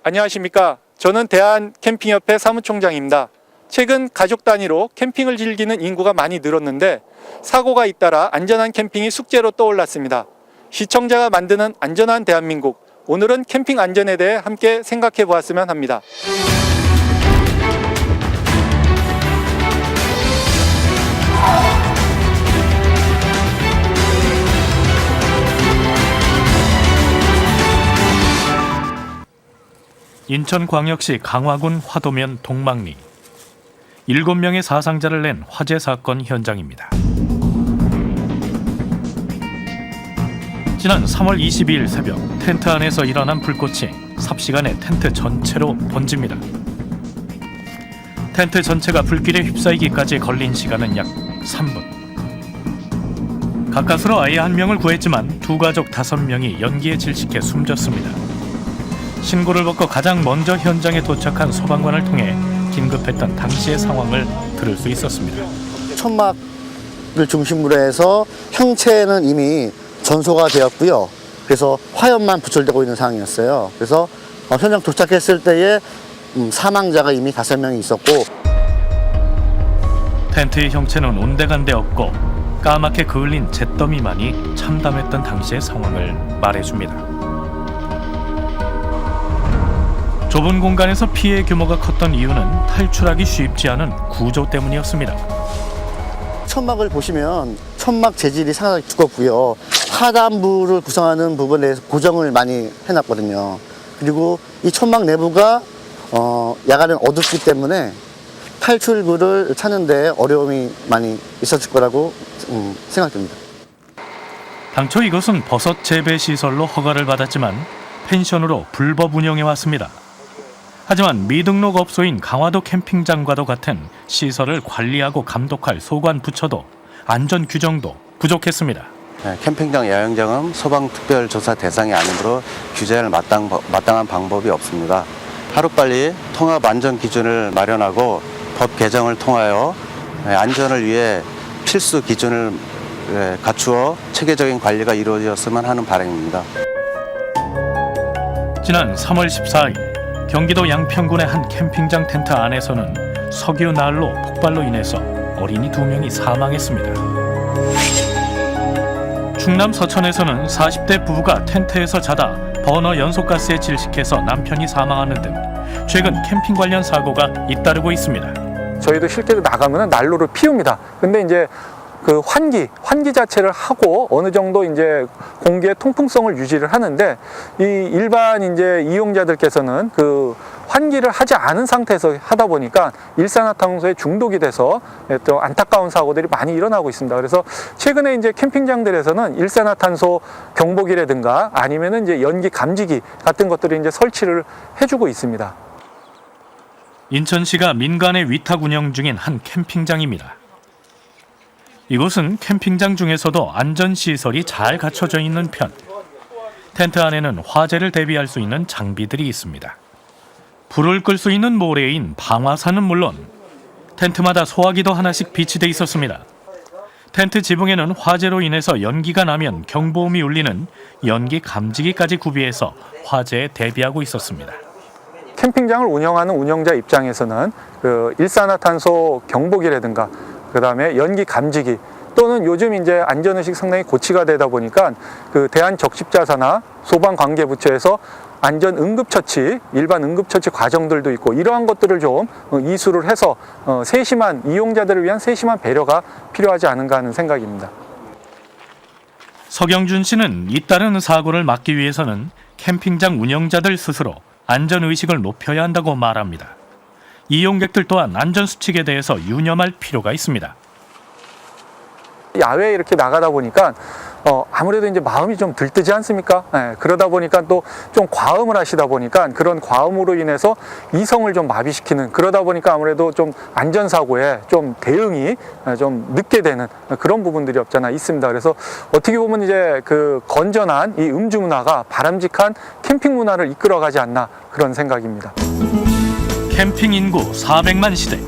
안녕하십니까. 저는 대한캠핑협회 사무총장입니다. 최근 가족 단위로 캠핑을 즐기는 인구가 많이 늘었는데 사고가 잇따라 안전한 캠핑이 숙제로 떠올랐습니다. 시청자가 만드는 안전한 대한민국. 오늘은 캠핑 안전에 대해 함께 생각해 보았으면 합니다. 인천광역시 강화군 화도면 동막리 7명의 사상자를 낸 화재 사건 현장입니다. 지난 3월 22일 새벽 텐트 안에서 일어난 불꽃이 삽시간에 텐트 전체로 번집니다. 텐트 전체가 불길에 휩싸이기까지 걸린 시간은 약 3분. 가까스로 아이 1명을 구했지만 두 가족 5명이 연기에 질식해 숨졌습니다. 신고를 받고 가장 먼저 현장에 도착한 소방관을 통해 긴급했던 당시의 상황을 들을 수 있었습니다. 천막을 중심으로 해서 형체는 이미 전소가 되었고요. 그래서 화염만 부철되고 있는 상황이었어요. 그래서 현장 도착했을 때에 사망자가 이미 5명이 있었고, 텐트의 형체는 온데간데 없고 까맣게 그을린 잿더미만이 참담했던 당시의 상황을 말해줍니다. 좁은 공간에서 피해 규모가 컸던 이유는 탈출하기 쉽지 않은 구조 때문이었습니다. 천막을 보시면 천막 재질이 상당히 두껍고요. 하단부를 구성하는 부분에 대해서 고정을 많이 해놨거든요. 그리고 이 천막 내부가 야간엔 어둡기 때문에 탈출구를 찾는 데 어려움이 많이 있었을 거라고 생각됩니다. 당초 이것은 버섯 재배 시설로 허가를 받았지만 펜션으로 불법 운영해왔습니다. 하지만 미등록 업소인 강화도 캠핑장과도 같은 시설을 관리하고 감독할 소관 부처도 안전 규정도 부족했습니다. 캠핑장 야영장은 소방특별조사 대상이 아니므로 규제할 마땅한 방법이 없습니다. 하루빨리 통합 안전 기준을 마련하고 법 개정을 통하여 안전을 위해 필수 기준을 갖추어 체계적인 관리가 이루어졌으면 하는 바람입니다. 지난 3월 14일 경기도 양평군의 한 캠핑장 텐트 안에서는 석유 난로 폭발로 인해서 어린이 2명이 사망했습니다. 충남 서천에서는 40대 부부가 텐트에서 자다 버너 연소가스에 질식해서 남편이 사망하는 등 최근 캠핑 관련 사고가 잇따르고 있습니다. 저희도 실제로 나가면 난로를 피웁니다. 근데 이제 그 환기 자체를 하고 어느 정도 이제 공기의 통풍성을 유지를 하는데 이 일반 이제 이용자들께서는 그 환기를 하지 않은 상태에서 하다 보니까 일산화탄소에 중독이 돼서 또 안타까운 사고들이 많이 일어나고 있습니다. 그래서 최근에 이제 캠핑장들에서는 일산화탄소 경보기라든가 아니면은 이제 연기 감지기 같은 것들을 이제 설치를 해주고 있습니다. 인천시가 민간에 위탁 운영 중인 한 캠핑장입니다. 이곳은 캠핑장 중에서도 안전시설이 잘 갖춰져 있는 편. 텐트 안에는 화재를 대비할 수 있는 장비들이 있습니다. 불을 끌 수 있는 모래인 방화산은 물론 텐트마다 소화기도 하나씩 비치돼 있었습니다. 텐트 지붕에는 화재로 인해서 연기가 나면 경보음이 울리는 연기 감지기까지 구비해서 화재에 대비하고 있었습니다. 캠핑장을 운영하는 운영자 입장에서는 그 일산화탄소 경보기라든가 그다음에 연기 감지기 또는 요즘 이제 안전의식 상당히 고치가 되다 보니까 그 대한적십자사나 소방관계부처에서 안전 응급처치, 일반 응급처치 과정들도 있고 이러한 것들을 좀 이수를 해서 세심한 이용자들을 위한 세심한 배려가 필요하지 않은가 하는 생각입니다. 서경준 씨는 잇따르는 사고를 막기 위해서는 캠핑장 운영자들 스스로 안전의식을 높여야 한다고 말합니다. 이용객들 또한 안전수칙에 대해서 유념할 필요가 있습니다. 야외에 이렇게 나가다 보니까 아무래도 이제 마음이 좀 들뜨지 않습니까? 그러다 보니까 또 좀 과음을 하시다 보니까 그런 과음으로 인해서 이성을 좀 마비시키는 그러다 보니까 아무래도 좀 안전사고에 좀 대응이 좀 늦게 되는 그런 부분들이 없잖아 있습니다. 그래서 어떻게 보면 이제 그 건전한 이 음주 문화가 바람직한 캠핑 문화를 이끌어가지 않나 그런 생각입니다. 캠핑 인구 400만 시대.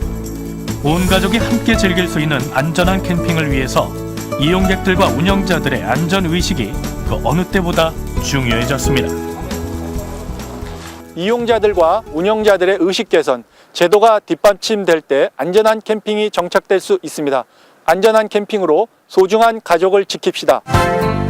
온 가족이 함께 즐길 수 있는 안전한 캠핑을 위해서 이용객들과 운영자들의 안전의식이 그 어느 때보다 중요해졌습니다. 이용자들과 운영자들의 의식 개선, 제도가 뒷받침될 때 안전한 캠핑이 정착될 수 있습니다. 안전한 캠핑으로 소중한 가족을 지킵시다.